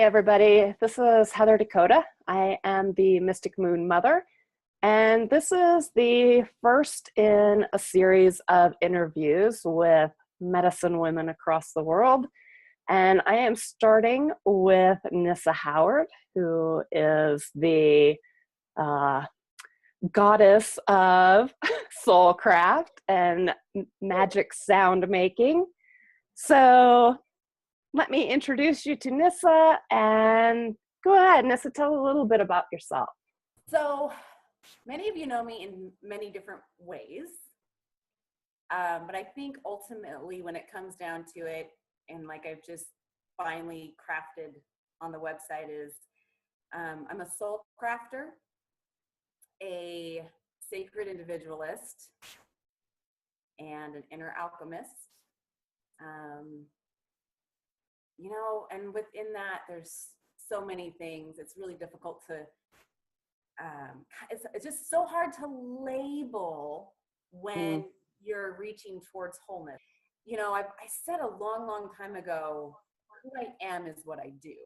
everybody. This is Heather Dakota. I am the Mystic Moon Mother, and this is the first in a series of interviews with medicine women across the world. And I am starting with Nissa Howard, who is the goddess of soulcraft and magic sound making. So let me introduce you to Nissa, and go ahead, Nissa, tell a little bit about yourself. So many of you know me in many different ways, but I think ultimately when it comes down to it, and like I've just finally crafted on the website, is I'm a soul crafter, a sacred individualist, and an inner alchemist. And within that, there's so many things. It's really difficult to, it's just so hard to label when you're reaching towards wholeness. You know, I said a long, long time ago, who I am is what I do.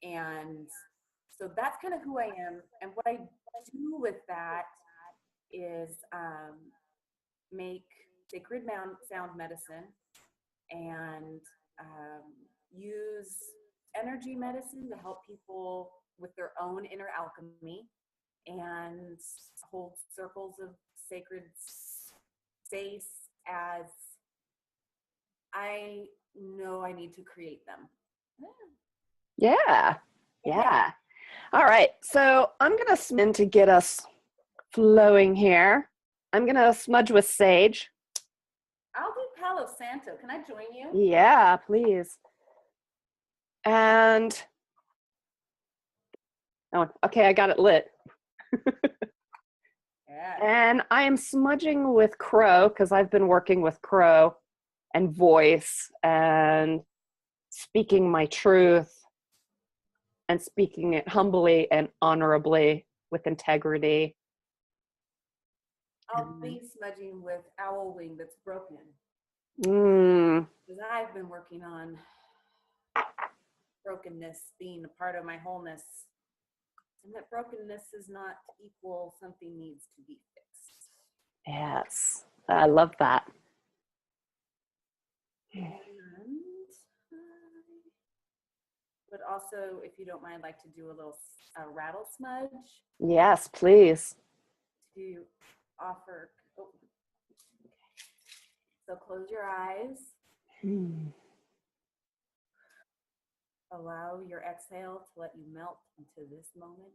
And so that's kind of who I am. And what I do with that is make sacred sound medicine and use energy medicine to help people with their own inner alchemy and hold circles of sacred space as I know I need to create them. Yeah. All right, so I'm going to get us flowing here. I'm going to smudge with sage. I'll do Palo Santo. Can I join you? Yeah, please. And, oh, okay, I got it lit. Yeah. And I am smudging with crow because I've been working with crow and voice and speaking my truth and speaking it humbly and honorably with integrity. I'll be smudging with owl wing that's broken. Because I've been working on brokenness being a part of my wholeness, and that brokenness is not equal something needs to be fixed. Yes, I love that. But also, if you don't mind, I'd like to do a little rattle smudge. Yes, please. To offer. Oh. Okay. So close your eyes. Allow your exhale to let you melt into this moment.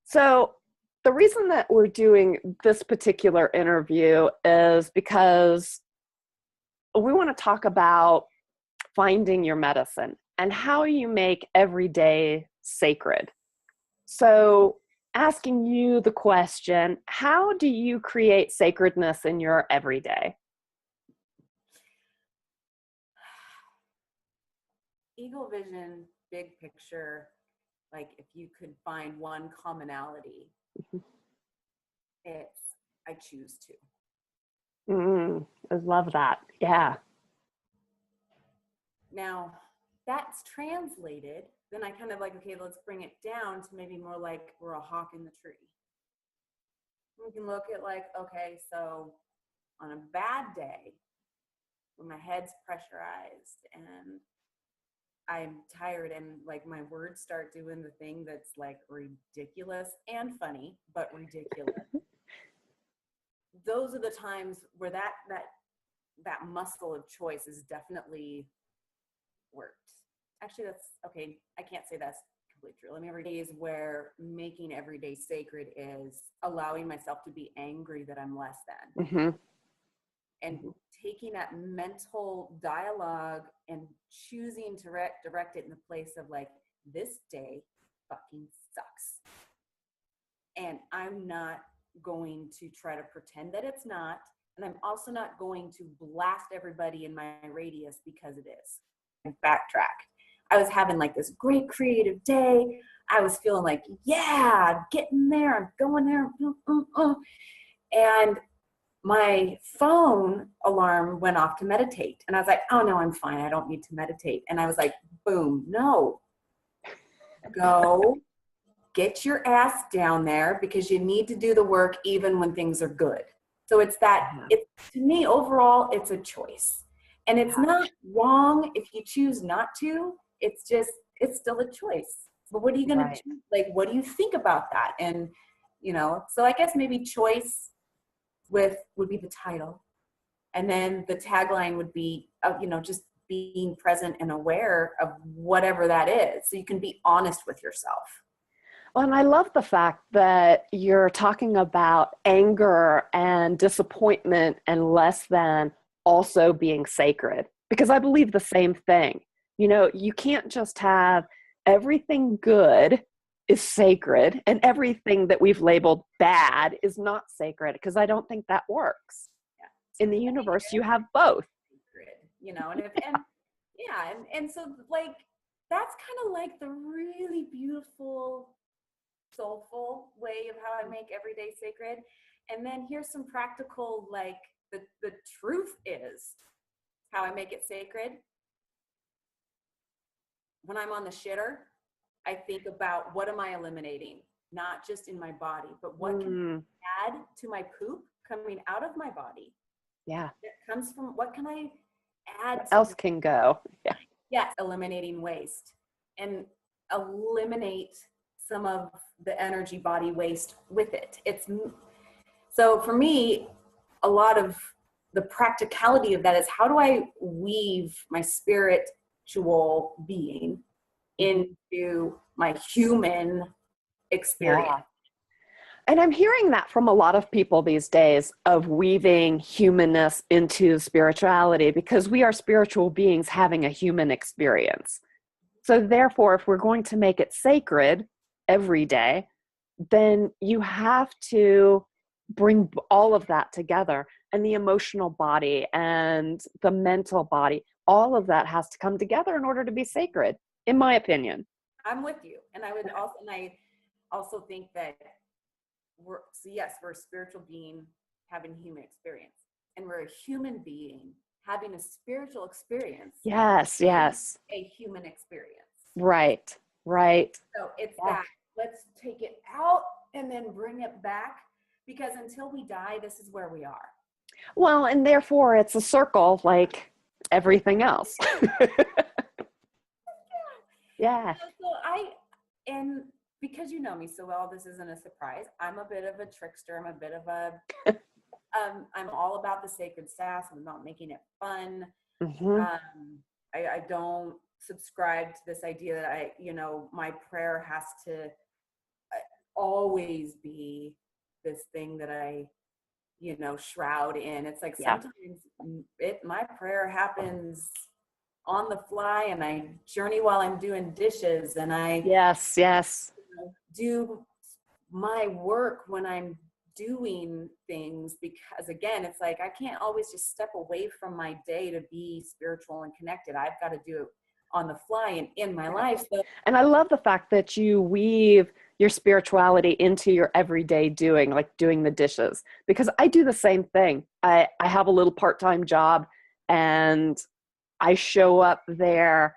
So the reason that we're doing this particular interview is because we want to talk about finding your medicine and how you make every day sacred. So asking you the question, how do you create sacredness in your everyday? Eagle vision, big picture, like if you could find one commonality, it's I choose to. I love that. Yeah. Now, that's translated, then I kind of like, okay, let's bring it down to maybe more like we're a hawk in the tree. We can look at like, okay, so on a bad day, when my head's pressurized and I'm tired and like my words start doing the thing that's like ridiculous and funny, but ridiculous. Those are the times where that muscle of choice is definitely worked. Actually, that's okay. I can't say that's true. Let me every day is where making every day sacred is allowing myself to be angry that I'm less than. Mm-hmm. And taking that mental dialogue and choosing to direct it in the place of like, this day fucking sucks. And I'm not going to try to pretend that it's not. And I'm also not going to blast everybody in my radius because it is. And backtrack. I was having like this great creative day. I was feeling like, yeah, I'm getting there. I'm going there. And my phone alarm went off to meditate. And I was like, oh no, I'm fine. I don't need to meditate. And I was like, boom, no. Go get your ass down there because you need to do the work even when things are good. So it's that, to me, overall, it's a choice. And it's not wrong if you choose not to. It's just, it's still a choice. But what are you going to choose? Like, what do you think about that? And, you know, so I guess maybe choice would be the title. And then the tagline would be, you know, just being present and aware of whatever that is. So you can be honest with yourself. Well, and I love the fact that you're talking about anger and disappointment and less than also being sacred, because I believe the same thing. You know, you can't just have everything good is sacred and everything that we've labeled bad is not sacred, because I don't think that works. Yeah. In the universe, you have both. Sacred, you know, and so like that's kind of like the really beautiful, soulful way of how I make every day sacred. And then here's some practical, like the truth is how I make it sacred. When I'm on the shitter, I think about what am I eliminating, not just in my body, but what can I add to my poop coming out of my body. Yeah. It comes from, what can I add? What else can go? Yeah. Yes, eliminating waste and eliminate some of the energy body waste with it. So for me, a lot of the practicality of that is how do I weave my spiritual being into my human experience? Yeah. And I'm hearing that from a lot of people these days, of weaving humanness into spirituality, because we are spiritual beings having a human experience. So therefore, if we're going to make it sacred every day, then you have to bring all of that together, and the emotional body and the mental body, all of that has to come together in order to be sacred, in my opinion. I'm with you. And I also think that we're a spiritual being having human experience, and we're a human being having a spiritual experience. Yes. A human experience. Right. So it's that, let's take it out and then bring it back, because until we die, this is where we are. Well, and therefore it's a circle like everything else. Yeah. And because you know me so well, this isn't a surprise. I'm a bit of a trickster. I'm a bit of a, I'm all about the sacred sass. I'm about making it fun. Mm-hmm. I don't subscribe to this idea that my prayer has to always be this thing that I, shroud in. It's like sometimes my prayer happens on the fly, and I journey while I'm doing dishes, and I do my work when I'm doing things, because again, it's like I can't always just step away from my day to be spiritual and connected. I've got to do it on the fly and in my life. So, and I love the fact that you weave your spirituality into your everyday doing, like doing the dishes, because I do the same thing. I have a little part-time job, and I show up there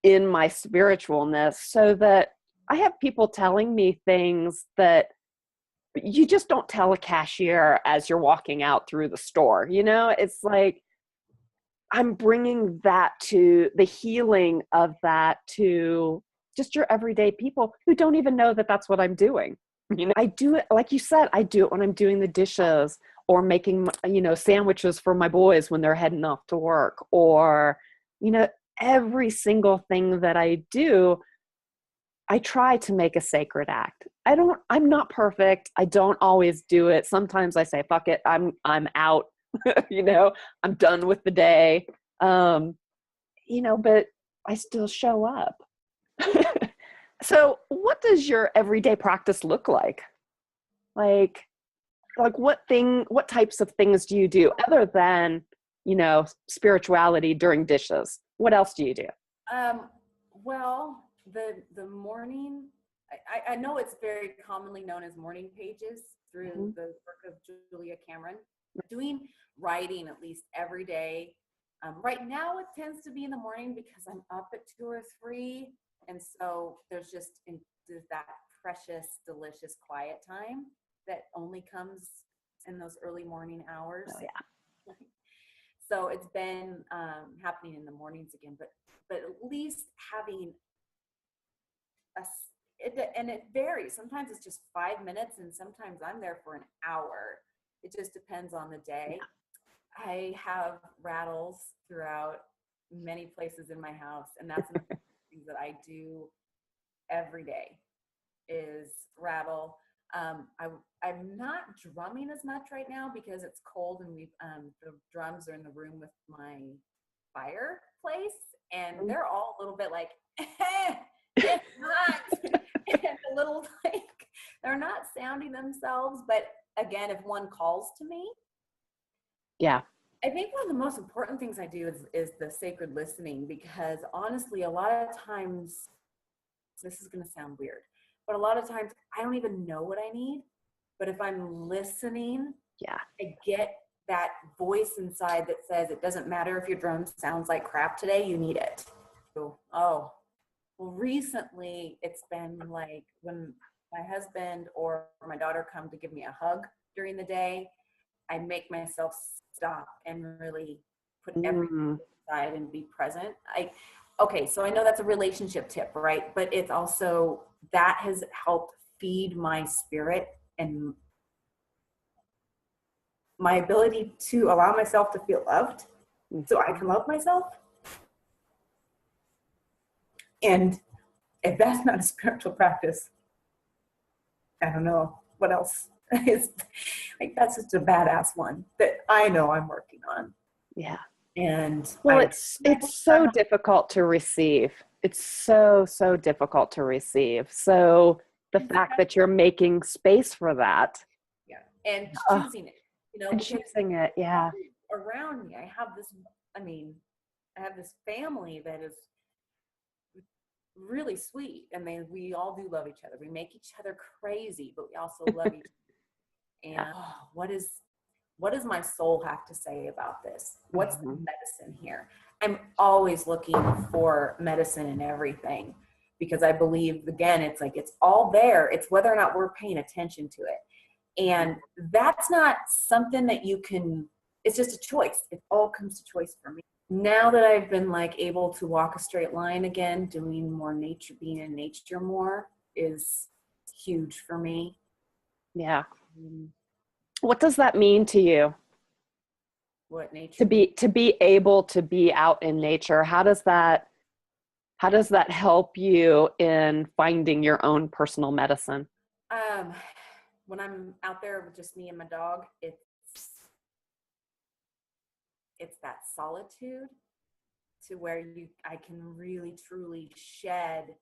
in my spiritualness, so that I have people telling me things that you just don't tell a cashier as you're walking out through the store. It's like I'm bringing that to the healing of that to just your everyday people who don't even know that that's what I'm doing. I do it, like you said, I do it when I'm doing the dishes or making, sandwiches for my boys when they're heading off to work, or, every single thing that I do, I try to make a sacred act. I'm not perfect. I don't always do it. Sometimes I say, fuck it. I'm out, I'm done with the day. But I still show up. So what does your everyday practice look like? Like what types of things do you do other than, spirituality during dishes? What else do you do? Well, the morning, I know it's very commonly known as morning pages through Mm-hmm. the work of Julia Cameron. Doing writing at least every day. Right now it tends to be in the morning because I'm up at 2 or 3. And so there's that precious, delicious quiet time that only comes in those early morning hours. Oh, yeah. So it's been happening in the mornings again, but at least having and it varies. Sometimes it's just 5 minutes, and sometimes I'm there for an hour. It just depends on the day. Yeah. I have rattles throughout many places in my house, and that's one of the things that I do every day is rattle. I'm not drumming as much right now because it's cold, and the drums are in the room with my fireplace, and they're all a little bit like, it's hot, and a little like they're not sounding themselves. But again, if one calls to me, yeah, I think one of the most important things I do is the sacred listening, because honestly, a lot of times, this is going to sound weird, but a lot of times I don't even know what I need. But if I'm listening, yeah, I get that voice inside that says, it doesn't matter if your drum sounds like crap today, you need it. So, well, recently it's been like when my husband or my daughter come to give me a hug during the day, I make myself stop and really put everything aside and be present. Okay, so I know that's a relationship tip, right? But it's also, that has helped feed my spirit and my ability to allow myself to feel loved so I can love myself. And if that's not a spiritual practice, I don't know what else is. Like, that's just a badass one that I know I'm working on. Yeah. And well, it's so difficult to receive. It's so difficult to receive. So the fact that you're making space for that. Yeah. And choosing it, and choosing it. Yeah. Around me, I have this family that is really sweet, and we all do love each other. We make each other crazy, but we also love each other. And what does my soul have to say about this? What's the medicine here? I'm always looking for medicine in everything, because I believe, again, it's like, it's all there. It's whether or not we're paying attention to it. And that's not something that you can, it's just a choice. It all comes to choice for me. Now that I've been like able to walk a straight line again, doing more nature, being in nature more is huge for me. Yeah. What does that mean to you? What nature? To be able to be out in nature. How does that help you in finding your own personal medicine? When I'm out there with just me and my dog, it's that solitude to where I can really truly shed.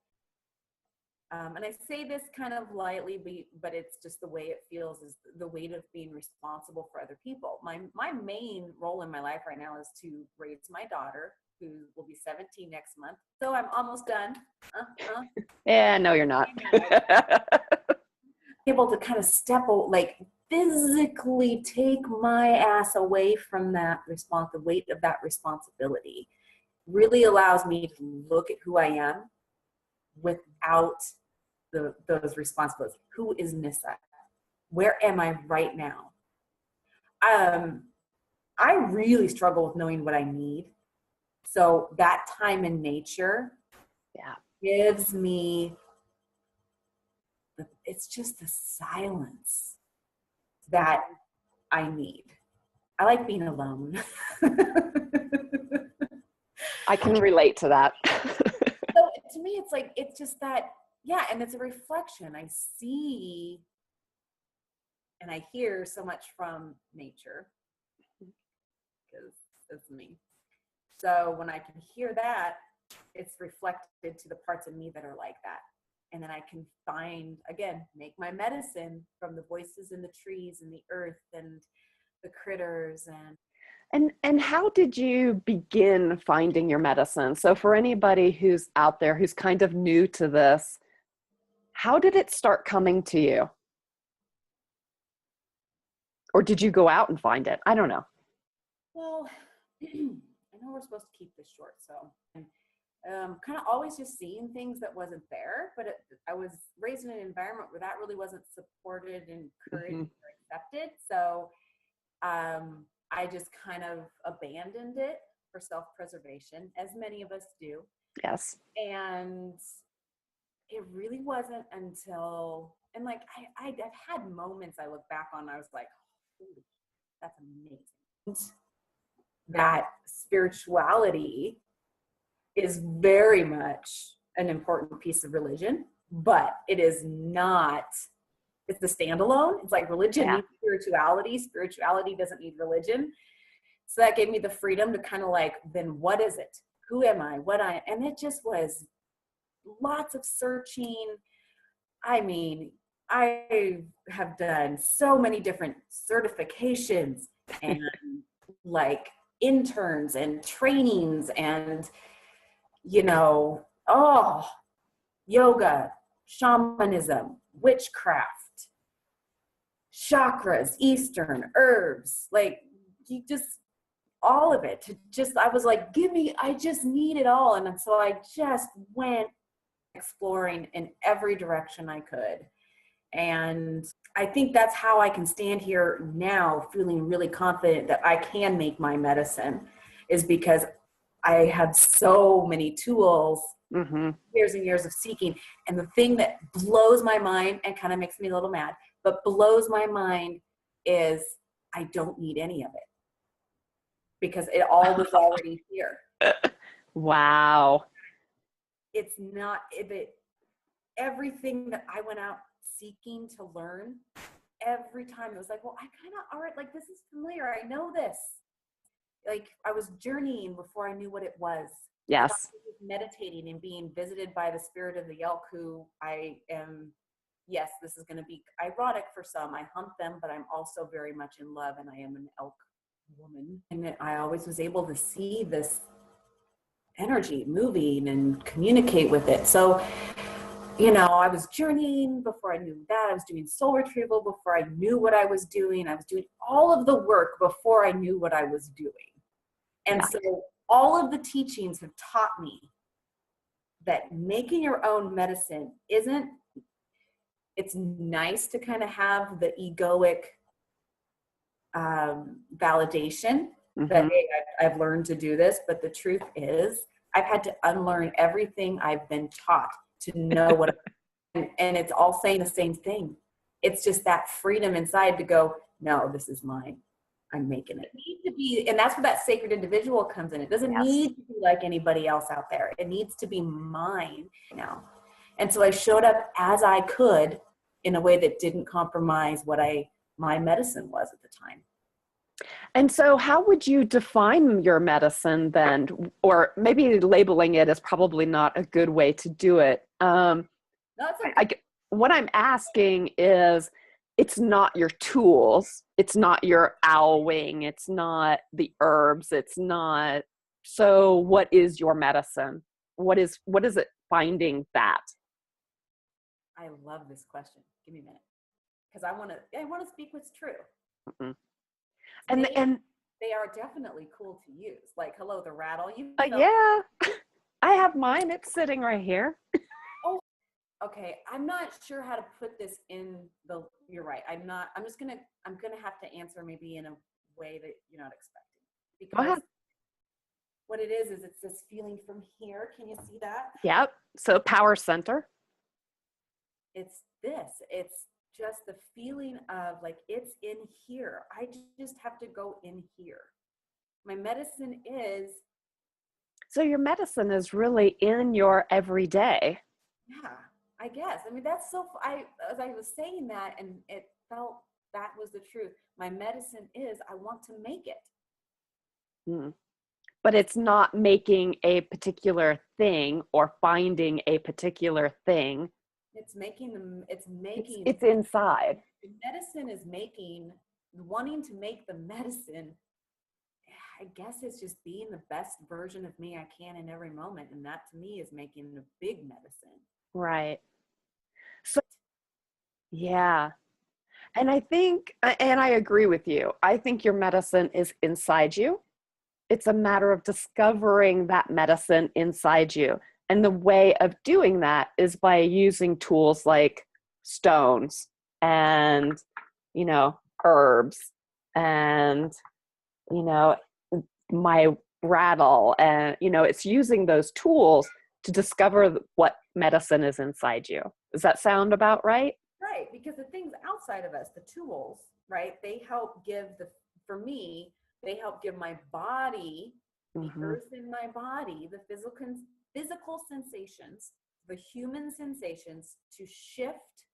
And I say this kind of lightly, but it's just the way it feels, is the weight of being responsible for other people. My main role in my life right now is to raise my daughter, who will be 17 next month. So I'm almost done. Yeah, no, you're not. Able to kind of like physically take my ass away from the weight of that responsibility really allows me to look at who I am without those responsibilities. Who is Nissa? Where am I right now? I really struggle with knowing what I need. So that time in nature gives me, it's just the silence that I need. I like being alone. I can relate to that. So to me, it's like, it's just that yeah, and it's a reflection. I see and I hear so much from nature because it's me. So when I can hear that, it's reflected to the parts of me that are like that. And then I can find, again, make my medicine from the voices in the trees and the earth and the critters. And how did you begin finding your medicine? So for anybody who's out there who's kind of new to this, how did it start coming to you? Or did you go out and find it? I don't know. Well, I know we're supposed to keep this short, so kind of always just seeing things that wasn't there, but I was raised in an environment where that really wasn't supported, encouraged, or accepted. So I just kind of abandoned it for self-preservation, as many of us do. Yes. And it really wasn't until, and like I've had moments I look back on, I was like, holy, that's amazing. That spirituality is very much an important piece of religion, but it is not, it's the standalone. It's like religion needs spirituality. Spirituality doesn't need religion. So that gave me the freedom to kind of like, then what is it? Who am I? And it just was lots of searching. I mean, I have done so many different certifications and like interns and trainings and, yoga, shamanism, witchcraft, chakras, Eastern herbs, like you just, all of it to just, I was like, I just need it all. And so I just went exploring in every direction I could. And I think that's how I can stand here now feeling really confident that I can make my medicine, is because I have so many tools, years and years of seeking. And the thing that blows my mind and kind of makes me a little mad, but blows my mind, is I don't need any of it because it all was already here. Wow. It's not, everything that I went out seeking to learn, every time it was like, well, I kind of, all right, like this is familiar. I know this. Like I was journeying before I knew what it was. Yes. I was meditating and being visited by the spirit of the elk, who I am. Yes, this is going to be ironic for some. I hunt them, but I'm also very much in love, and I am an elk woman. And I always was able to see this energy moving and communicate with it. So, I was journeying before I knew that. I was doing soul retrieval before I knew what I was doing. I was doing all of the work before I knew what I was doing. And so all of the teachings have taught me that making your own medicine it's nice to kind of have the egoic validation that, hey, I've learned to do this. But the truth is, I've had to unlearn everything I've been taught to know what, and it's all saying the same thing. It's just that freedom inside to go, no, this is mine. I'm making it. It needs to be, and that's where that sacred individual comes in. It doesn't need to be like anybody else out there. It needs to be mine now. And so I showed up as I could in a way that didn't compromise what my medicine was at the time. And so how would you define your medicine then? Or maybe labeling it is probably not a good way to do it. What I'm asking is, it's not your tools. It's not your owl wing. It's not the herbs. It's not. So what is your medicine? What is it finding that? I love this question. Give me a minute. Because I want to speak what's true. And they are definitely cool to use. Like, hello, the rattle. Yeah, I have mine. It's sitting right here. Oh, okay. I'm not sure how to put this in you're right. I'm going to have to answer maybe in a way that you're not expecting. Because what it is it's this feeling from here. Can you see that? Yep. So power center. It's just the feeling of like, it's in here. I just have to go in here. My medicine is. So your medicine is really in your everyday. Yeah. I guess. I mean, that's so, as I was saying that, and it felt that was the truth. My medicine is, I want to make it. Mm. But it's not making a particular thing or finding a particular thing. It's making them, It's inside. medicine is making, wanting to make the medicine. I guess it's just being the best version of me I can in every moment. And that to me is making the big medicine. Right. So, yeah. And I think, and I agree with you, I think your medicine is inside you. It's a matter of discovering that medicine inside you. And the way of doing that is by using tools like stones and, herbs and, you know, my rattle. And, it's using those tools to discover what medicine is inside you. Does that sound about right? Right, because the things outside of us, the tools, right, they help give for me, they help give my body, the Mm-hmm. earth in my body, the physical sensations, the human sensations to shift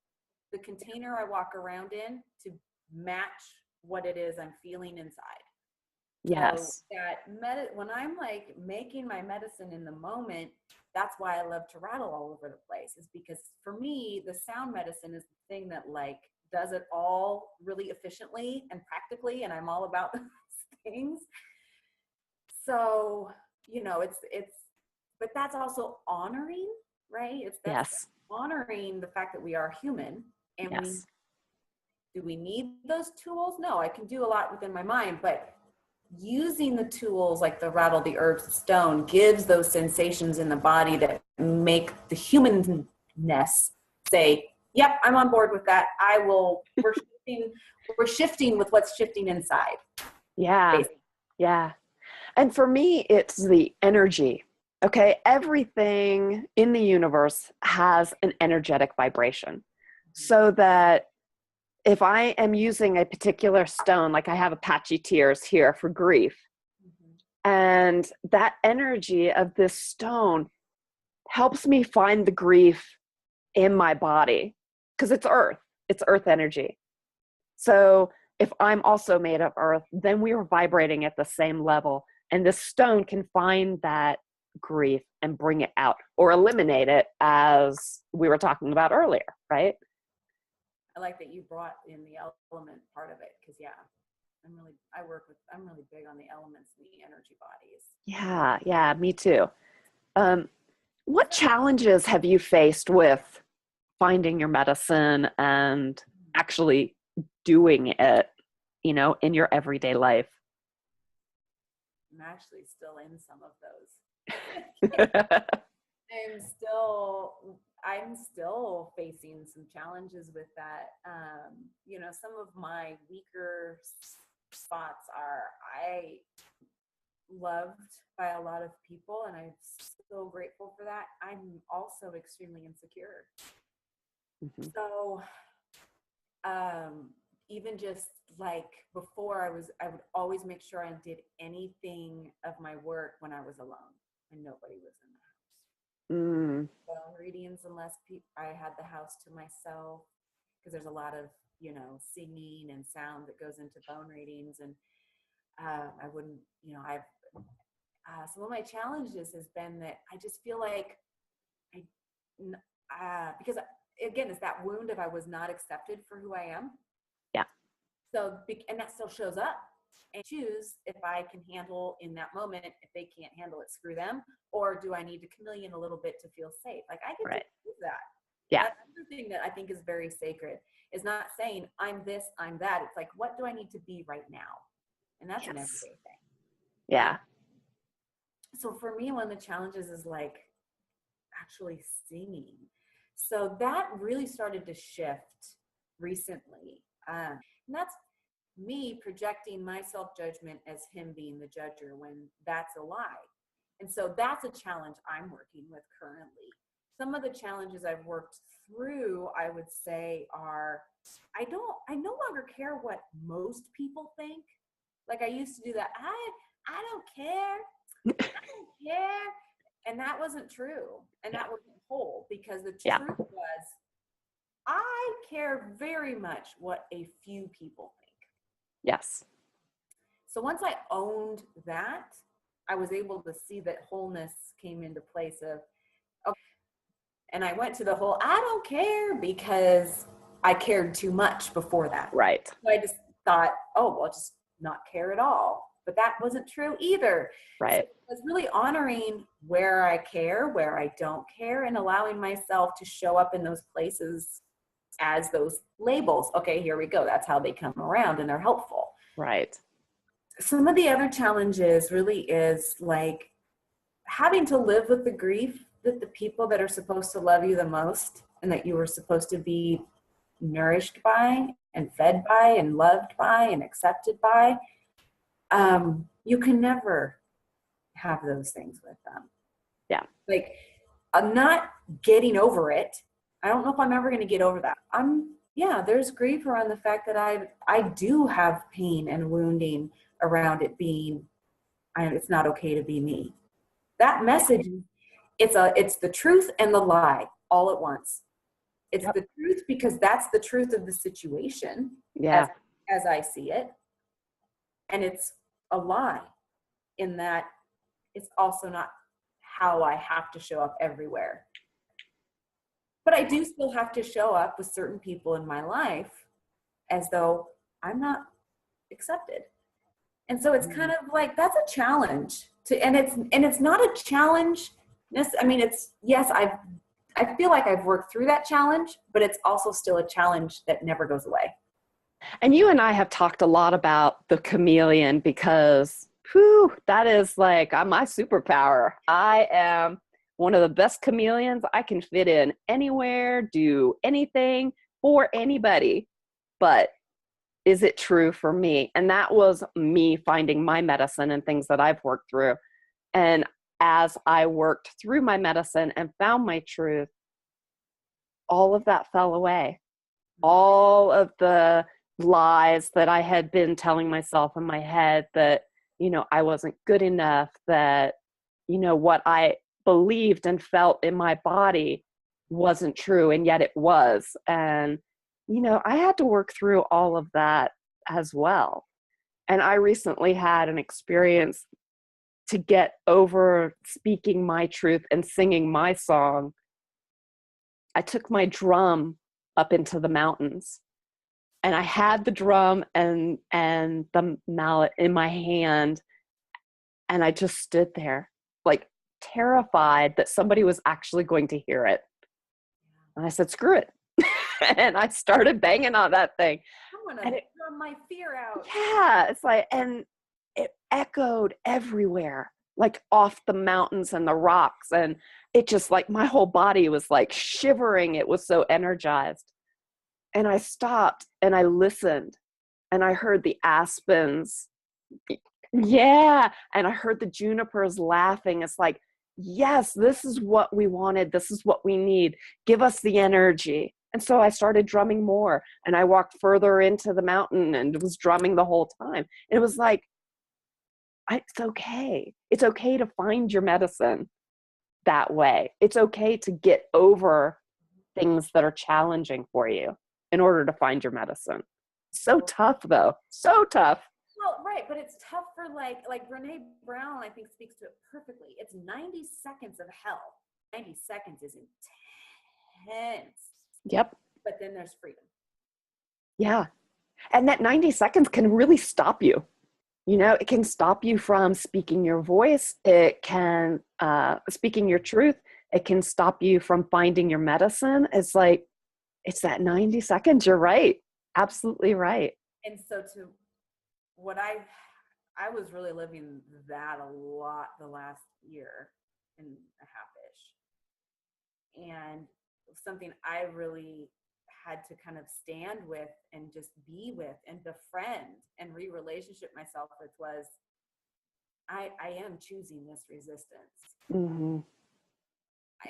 the container I walk around in to match what it is I'm feeling inside. So Yes. when I'm like making my medicine in the moment, that's why I love to rattle all over the place, is because for me, the sound medicine is the thing that like does it all really efficiently and practically. And I'm all about those things. So, but that's also honoring, right? That's Yes. honoring the fact that we are human and Yes. do we need those tools? No, I can do a lot within my mind, but using the tools like the rattle, the herbs, the stone gives those sensations in the body that make the humanness say, yep, I'm on board with that. We're shifting with what's shifting inside. Yeah. Basically. Yeah. And for me, it's the energy. Okay. Everything in the universe has an energetic vibration. So that if I am using a particular stone, like I have Apache tears here for grief, and that energy of this stone helps me find the grief in my body because it's earth energy. So if I'm also made of earth, then we are vibrating at the same level. And this stone can find that grief and bring it out or eliminate it, as we were talking about earlier, right? I like that you brought in the element part of it because, yeah, I'm really big on the elements and the energy bodies. Yeah, yeah, me too. Um, what challenges have you faced with finding your medicine and actually doing it, in your everyday life? I'm actually still in some of those. Yeah. I'm still facing some challenges with that. Some of my weaker spots are I loved by a lot of people, and I'm so grateful for that. I'm also extremely insecure. Mm-hmm. So, even just like before, I would always make sure I did anything of my work when I was alone and nobody was in the house. Mm. Phone readings unless I had the house to myself, because there's a lot of singing and sound that goes into phone readings, and I wouldn't I've some of my challenges has been that I just feel like because again it's that wound of I was not accepted for who I am. Yeah. So and that still shows up, and choose if I can handle in that moment. If they can't handle it, screw them. Or do I need to chameleon a little bit to feel safe? Like I get to Right. do that. Yeah. That's another thing that I think is very sacred, is not saying I'm this, I'm that. It's like, what do I need to be right now? And that's an Yes. everyday thing. Yeah. So for me, one of the challenges is like actually singing. So that really started to shift recently. And that's me projecting my self-judgment as him being the judger when that's a lie. And so that's a challenge I'm working with currently. Some of the challenges I've worked through, I would say, are I no longer care what most people think. Like I used to do that. I don't care. I don't care. And that wasn't true. And Yeah. that wasn't whole, because the Yeah. truth was, I care very much what a few people think. Yes. So once I owned that, I was able to see that wholeness came into place of, okay. And I went to the whole, I don't care, because I cared too much before that. Right. So I just thought, oh, well, just not care at all. But that wasn't true either. So Right. it was really honoring where I care, where I don't care, and allowing myself to show up in those places as those labels. Okay, here we go. That's how they come around, and they're helpful. Right. Some of the other challenges really is like having to live with the grief that the people that are supposed to love you the most and that you were supposed to be nourished by and fed by and loved by and accepted by, you can never have those things with them. Yeah. Like, I'm not getting over it. I don't know if I'm ever going to get over that. Yeah, there's grief around the fact that I do have pain and wounding around it being, it's not okay to be me. That message, it's the truth and the lie all at once. It's Yep. the truth because that's the truth of the situation Yeah. as I see it. And it's a lie in that it's also not how I have to show up everywhere. But I do still have to show up with certain people in my life as though I'm not accepted. And so it's kind of like, that's a challenge and it's not a challenge. I mean, yes, I feel like I've worked through that challenge, but it's also still a challenge that never goes away. And you and I have talked a lot about the chameleon because, whew, that is like my superpower. I am one of the best chameleons. I can fit in anywhere, do anything for anybody. But is it true for me? And that was me finding my medicine and things that I've worked through. And as I worked through my medicine and found my truth, all of that fell away. All of the lies that I had been telling myself in my head that, I wasn't good enough, that, what I believed and felt in my body wasn't true, and yet it was. And, I had to work through all of that as well. And I recently had an experience to get over speaking my truth and singing my song. I took my drum up into the mountains, and I had the drum and the mallet in my hand, and I just stood there like terrified that somebody was actually going to hear it. And I said, screw it. And I started banging on that thing. I'm going to drum my fear out. Yeah, it's like, and it echoed everywhere, like off the mountains and the rocks. And it just like, my whole body was like shivering. It was so energized. And I stopped and I listened, and I heard the aspens. Yeah. And I heard the junipers laughing. It's like, yes, this is what we wanted. This is what we need. Give us the energy. And so I started drumming more, and I walked further into the mountain and was drumming the whole time. And it was like, it's okay. It's okay to find your medicine that way. It's okay to get over things that are challenging for you in order to find your medicine. So tough, though. So tough. Well, right, but it's tough for like Brene Brown, I think, speaks to it perfectly. It's 90 seconds of hell. 90 seconds is intense. Yep. But then there's freedom. Yeah. And that 90 seconds can really stop you. It can stop you from speaking your voice. It can, speaking your truth. It can stop you from finding your medicine. It's like, it's that 90 seconds. You're right. Absolutely right. And so what I was really living that a lot the last year and a half-ish. And something I really had to kind of stand with and just be with and befriend and re-relationship myself with was, I am choosing this resistance. Mm-hmm.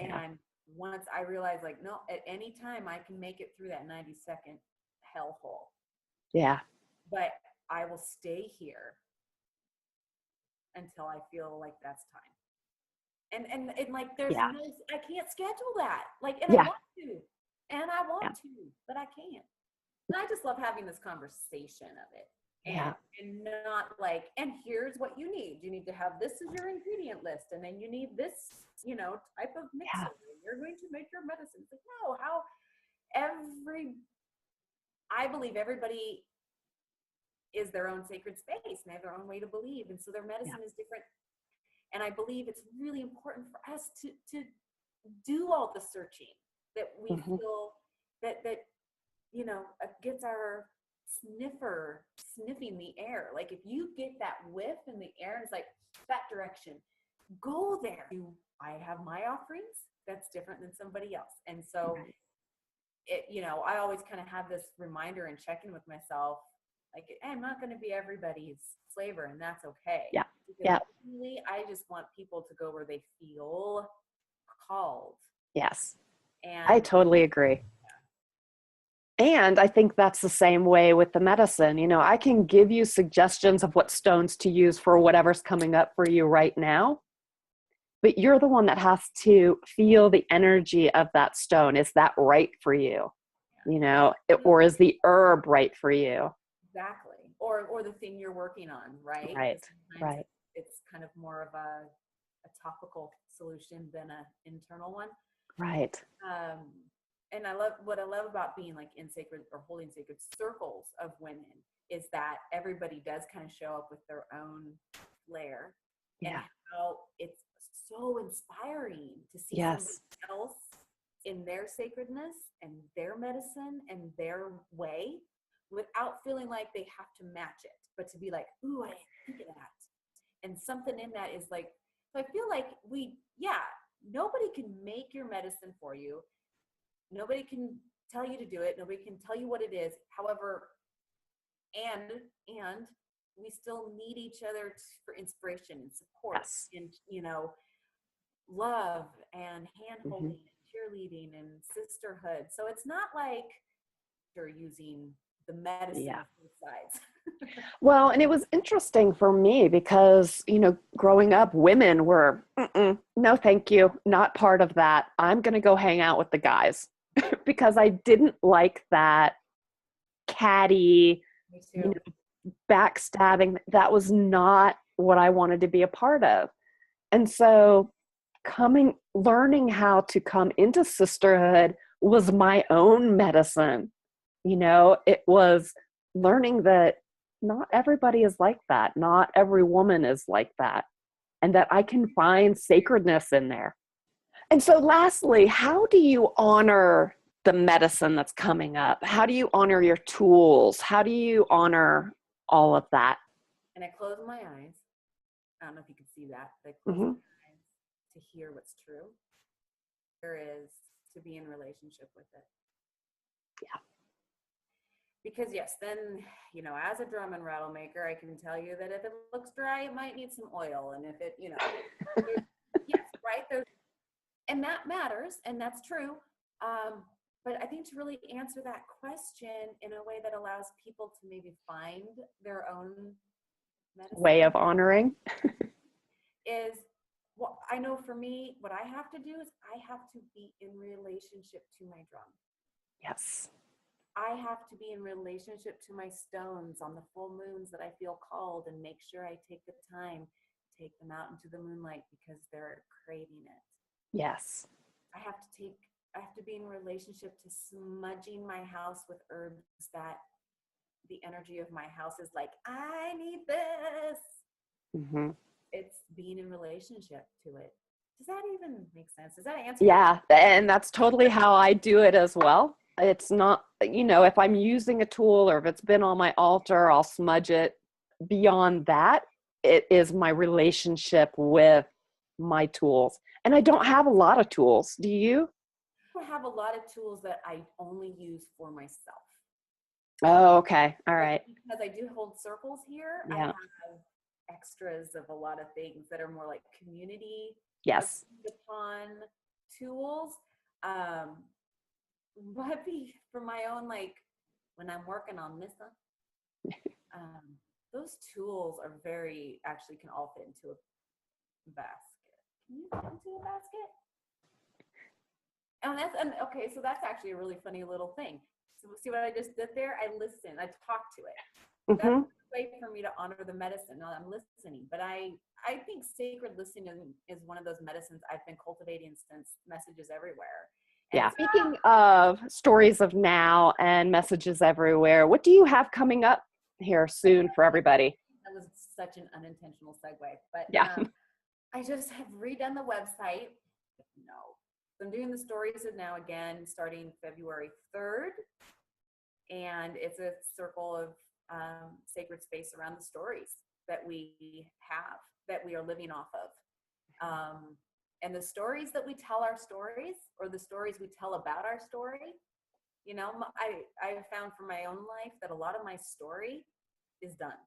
Yeah. And once I realized, like, no, at any time I can make it through that 90-second hellhole. Yeah. But I will stay here until I feel like that's time. And like, there's Yeah. no, I can't schedule that. Like, and I Yeah. want to, and I Yeah. want to, but I can't. And I just love having this conversation of it. Yeah. And not like, and here's what you need. You need to have this as your ingredient list, and then you need this, type of Yeah. mixer. And you're going to make your medicine. It's like, no, how every I believe everybody is their own sacred space and they have their own way to believe. And so their Yeah. medicine is different. And I believe it's really important for us to do all the searching that we Mm-hmm. feel that gets our sniffer sniffing the air. Like, if you get that whiff in the air and it's like that direction, go there. I have my offerings that's different than somebody else. And so Right. I always kind of have this reminder and check in with myself, like, I'm not going to be everybody's flavor, and that's okay. Yeah. Because Yeah. ultimately, I just want people to go where they feel called. Yes. I And totally agree. And I think that's the same way with the medicine. I can give you suggestions of what stones to use for whatever's coming up for you right now, but you're the one that has to feel the energy of that stone. Is that right for you? Or is the herb right for you? exactly, or the thing you're working on, right? Right. Because sometimes Right. it's kind of more of a topical solution than an internal one. Right. Um, and what I love about being like in sacred or holding sacred circles of women is that everybody does kind of show up with their own flair, and Yeah. how it's so inspiring to see somebody Yes. else in their sacredness and their medicine and their way without feeling like they have to match it, but to be like, ooh, I didn't think of that. And something in that is like, so I feel like nobody can make your medicine for you. Nobody can tell you to do it. Nobody can tell you what it is. However, and we still need each other for inspiration and support Yes. and, love and hand Mm-hmm. holding and cheerleading and sisterhood. So it's not like you're using the medicine Yeah. of both sides. Well, and it was interesting for me because, growing up, women were, no, thank you, not part of that. I'm going to go hang out with the guys because I didn't like that catty, Me you too. know, backstabbing. That was not what I wanted to be a part of. And so learning how to come into sisterhood was my own medicine. It was learning that not everybody is like that. Not every woman is like that. And that I can find sacredness in there. And so, lastly, how do you honor the medicine that's coming up? How do you honor your tools? How do you honor all of that? And I close my eyes. I don't know if you can see that, but I close Mm-hmm. my eyes to hear what's true. There is to be in relationship with it. Yeah. Because yes, then, as a drum and rattle maker, I can tell you that if it looks dry, it might need some oil. And if it, yes, right? And that matters, and that's true. But I think to really answer that question in a way that allows people to maybe find their own Way medicine of honoring. is, well, I know for me, what I have to do is I have to be in relationship to my drum. Yes. I have to be in relationship to my stones on the full moons that I feel called, and make sure I take the time to take them out into the moonlight because they're craving it. Yes. I have to be in relationship to smudging my house with herbs that the energy of my house is like, I need this. Mm-hmm. It's being in relationship to it. Does that even make sense? Does that answer your Yeah. And that's totally how I do it as well. It's not, if I'm using a tool or if it's been on my altar, I'll smudge it. Beyond that, it is my relationship with my tools. And I don't have a lot of tools. Do you? I have a lot of tools that I only use for myself. Oh, okay. All But right. because I do hold circles here, I Yeah. have extras of a lot of things that are more like community Yes. agreed upon tools. Um, but for my own, like when I'm working on Nissa, those tools are actually can all fit into a basket. can you fit into a basket? And okay, so that's actually a really funny little thing. So see what I just did there? I listened, I talked to it. That's a way for me to honor the medicine. Now I'm listening, but I think sacred listening is one of those medicines I've been cultivating since Messages Everywhere. And yeah. Speaking of stories of now and Messages Everywhere, what do you have coming up here soon for everybody? that was such an unintentional segue, but Yeah. I just have redone the website. No, I'm doing the stories of now again, starting February 3rd. And it's a circle of sacred space around the stories that we have, that we are living off of. And the stories that we tell our stories, or the stories we tell about our story, you know, I found for my own life that a lot of my story is done.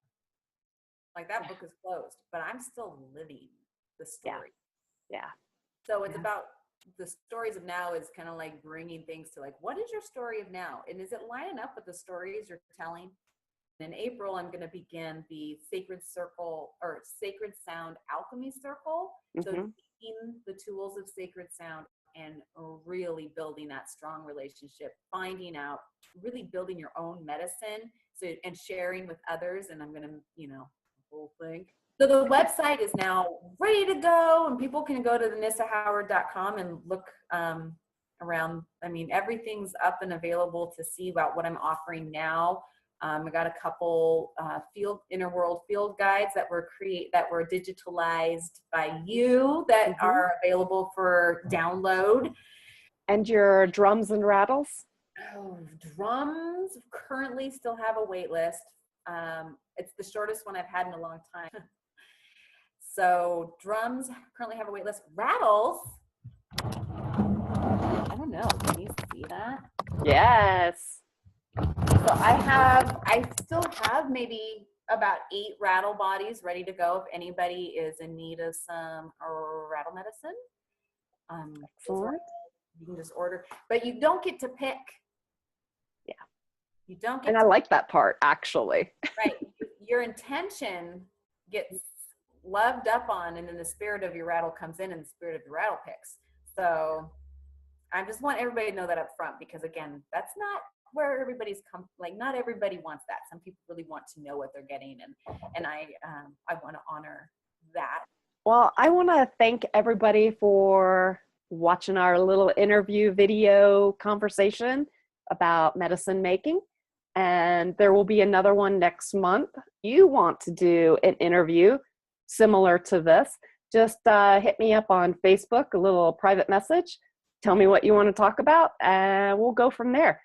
Like that book is closed, but I'm still living the story. Yeah. So it's about the stories of now is kind of like bringing things to like, what is your story of now? And is it lining up with the stories you're telling? In April, I'm going to begin the Sacred Circle or Sacred Sound Alchemy Circle. So taking the tools of sacred sound and really building that strong relationship, finding out, really building your own medicine, so and sharing with others. And I'm going to, you know, the whole thing. So the website is now ready to go, and people can go to the nissahoward.com and look around. I mean, everything's up and available to see about what I'm offering now. I got a couple inner world field guides that were digitalized by you that are available for download. And your drums and rattles? Oh, drums currently still have a wait list. It's the shortest one I've had in a long time. So drums currently have a wait list. Rattles, I don't know. Can you see that? Yes. So I still have maybe about 8 rattle bodies ready to go if anybody is in need of some rattle medicine. Excellent. You can just order, but you don't get to pick. Yeah. You don't get and I like that part, actually. Right. Your intention gets loved up on, and then the spirit of your rattle comes in, and the spirit of your rattle picks. So I just want everybody to know that up front, because again, that's not where everybody's not everybody wants that. Some people really want to know what they're getting, and I want to honor that. Well, I want to thank everybody for watching our little interview video conversation about medicine making. And there will be another one next month. You want to do an interview similar to this, just hit me up on Facebook, a little private message. Tell me what you want to talk about, and we'll go from there.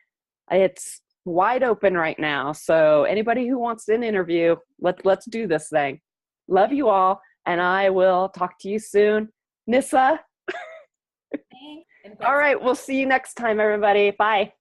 It's wide open right now. So anybody who wants an interview, let's do this thing. Love you all, and I will talk to you soon. Nissa. All right, we'll see you next time, everybody. Bye.